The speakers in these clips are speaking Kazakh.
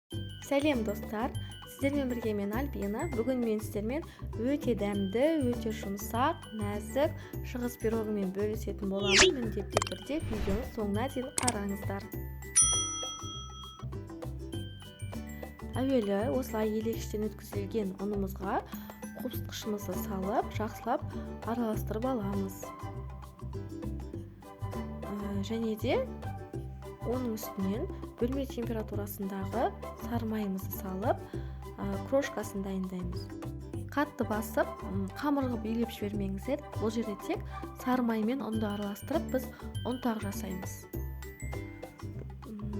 Сәлем достар, сіздермен бірге мен Альбина. Бүгін мен сіздермен өте дәмді, өте жұмсақ, нәзік шығыс пирогымен бөлісетін боламын. Міндетті түрде видеоны соңына дейін қараңыздар. Әуелі осылай елекіштен өткізілген ұнымызға қопсытқышымызды салып, жақсылап араластырып аламыз. Және де оның үстінен бөлме температурасындағы сары майымызды салып, крошкасын дайындаймыз. Қатты басып, қамыр қылып илеп жібермеңіздер. Бұл жерде тек сары май мен ұнды араластырып, біз ұнтақ жасаймыз.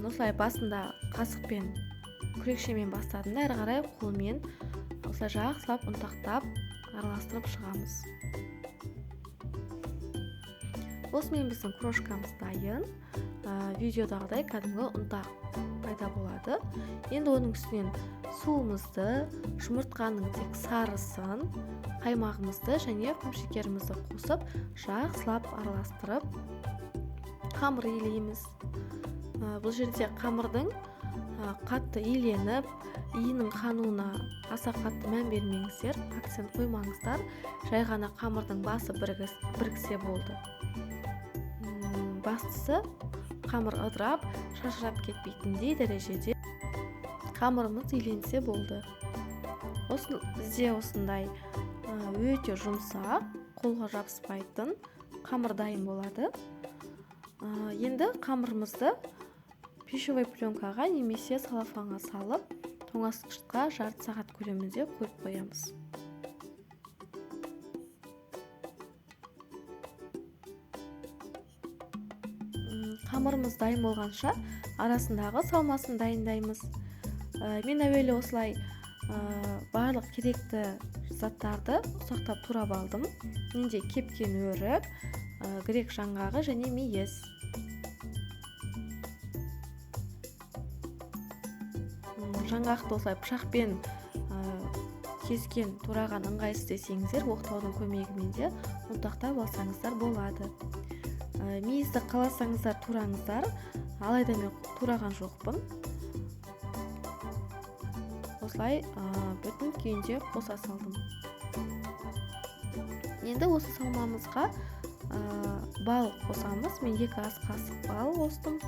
Осылай басында қасықпен, күрекшемен бастадым да, әрі қарай қолмен осылай жақсылап ұнтақтап араластырып шығамыз. Осымен біздің крошкамыз дайын. Видеодағыдай кәдімгі ұнтақ пайда болады. Енді оның үстінен суымызды, жұмыртқаның тек сарысын, қаймағымызды және құмшекерімізді қосып, жақсылап араластырып, қамыр илейміз. Бұл жерде қамырдың қатты иленіп, иінің қануына аса қатты мән бермеңіздер, акцент қоймаңыздар. Жай ғана қамырдың басы біріксе болды. Бастысы қамыр ыдырап, шашырап кетпейтіндей дәрежеде қамырымыз иленсе болды. Бізде осындай өте жұмсақ, қолға жабыспайтын қамыр дайын болады. Енді қамырымызды пищевой пленкаға немесе салафанға салып, тоңазытқышқа жарты сағат көлемінде қойып қоямыз. Қамырымыз дайын болғанша арасындағы салмасын дайындаймыз. Мен әуелі осылай барлық керекті заттарды ұсақтап турап алдым. Менде кепкен өрік, грек жаңғағы және мейіз. Жаңғақты осылай пышақпен кескен тураған ыңғайсыз десеңіздер, оқтаудың көмегімен де ұнтақтап алсаңыздар болады. Мейізді қаласаңыздар тураңыздар, алайда мен тураған жоқпын. Осылай бүтін күйінде қоса салдым. Енді осы салмамызға бал қосамыз. Мен 2 ас қасық бал қостым.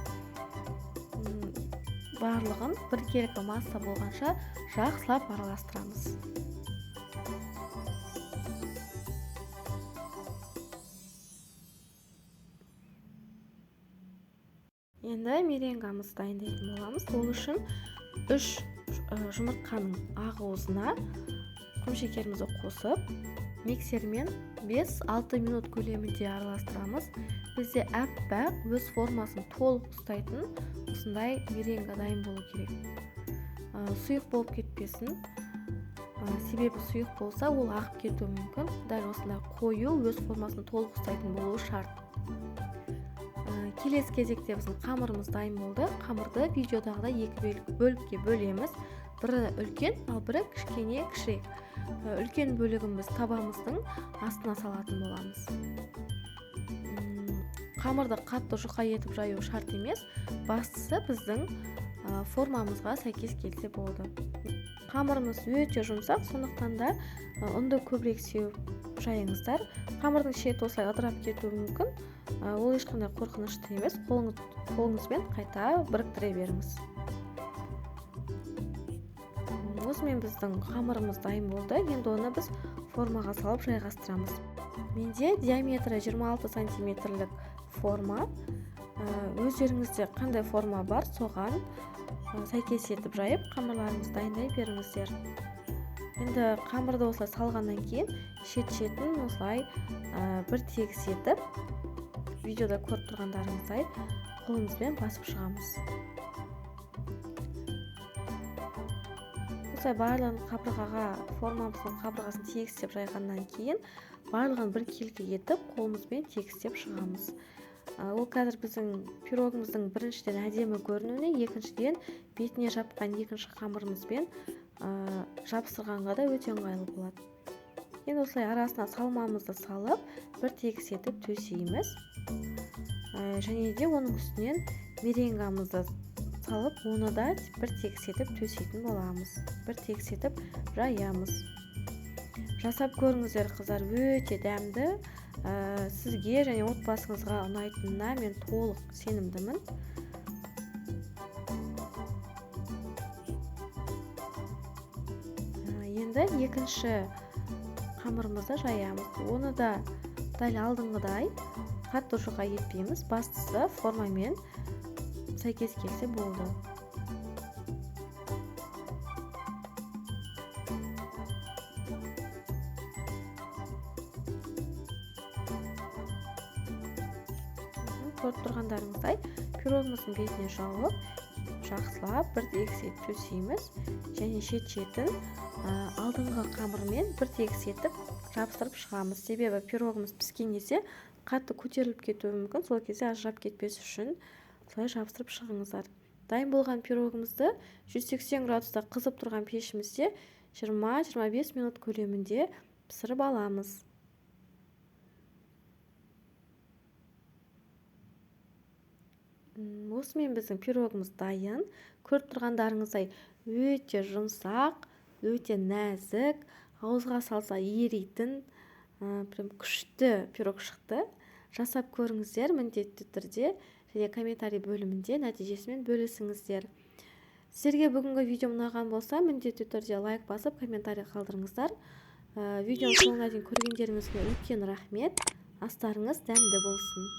Барлығын біркелкі масса болғанша жақсылап араластырамыз. Енді меренгамызды дайындайтын боламыз. Ол үшін 3 жұмыртқаның ақуызына құмшекерімізді қосып, миксермен 5-6 минут көлемінде араластырамыз. Бізде әппақ, өз формасын толық ұстайтын осындай меренга дайын болу керек. Сұйық болып кетпесін. Себебі сұйық болса, ол ағып кетуі мүмкін. Дәл осындай қою, өз формасын толық ұстайтын болуы шарт. Келесі кезекте біздің қамырымыз дайын болды. Қамырды видеодағыдай 2 бөлікке бөлеміз. Бірі үлкен, ал бірі кішірек. Үлкен бөлігін біз табамыздың астына салатын боламыз. Қамырды қатты жұқа етіп жаю шарт емес. Бастысы біздің формамызға сәйкес келсе болды. Қамырымыз өте жұмсақ, сондықтан да ұнды көбірек сеуіп жайыңыздар. Қамырдың шеті осылай ыдырап кетуі мүмкін. Ол ешқандай қорқынышты емес. Қолыңызбен қайта біріктіре беріңіз. Осымен біздің қамырымыз дайын болды. Енді оны біз формаға салып жайғастырамыз. Менде диаметрі 26 сантиметрлік форма. Өздеріңізде қандай форма бар, соған сәйкес етіп жайып, қамырларыңызды дайындай беріңіздер. Енді қамырды осылай салғаннан кейін шет-шетін осылай бір тегіс етіп, видеода көріп тұрғандарыңыздай қолымызбен басып шығамыз. Осылай барлығын формамыздың қабырғасын тегістеп жайғаннан кейін, барлығын біркелкі етіп, қолымызбен тегістеп шығамыз. Ол қазір біздің пирогымыздың біріншіден әдемі көрінуіне, екіншіден бетіне жапқан екінші қамырымызбен жабыстырғанға да өте ыңғайлы болады. Енді осылай арасына салмамызды салып, бір тегіс етіп төсейміз. Және де оның үстінен меренгамызды салып, оны да бір тегістетіп төсейтін боламыз. Бір тегістетіп жаямыз. Жасап көріңіздер қыздар, өте дәмді. Сізге және отбасыңызға ұнайтынына мен толық сенімдімін. Енді екінші қамырымызды жаямыз. Оны да дәл алдыңғыдай қатты жұқа етпейміз. Бастысы формамен сәйкес келсе болды. Көріп тұрғандарыңыздай пирогымыздың бетіне жауып, жақсылап бір тегістетіп төсейміз және шет-шетін алдыңғы қамырмен бір тегістетіп жабыстырып шығамыз. Себебі пирогымыз піскен кезде қатты көтеріліп кетуі мүмкін. Сол кезде ажырап кетпес үшін солай жабыстырып шығыңыздар. Дайын болған пирогымызды 180 градуста қызып тұрған пешімізде 20-25 минут көлемінде пісіріп аламыз. Осымен біздің пирогымыз дайын. Көріп тұрғандарыңыздай өте жұмсақ, өте нәзік, ауызға салса еритін, күшті пирог шықты. Жасап көріңіздер міндетті түрде, және комментарий бөлімінде нәтижесімен бөлісіңіздер. Сіздерге бүгінгі видео ұнаған болса, міндетті түрде лайк басып, комментарий қалдырыңыздар. Видеоның соңына дейін көргендеріңізге үлкен рахмет. Астарыңыз дәмді болсын.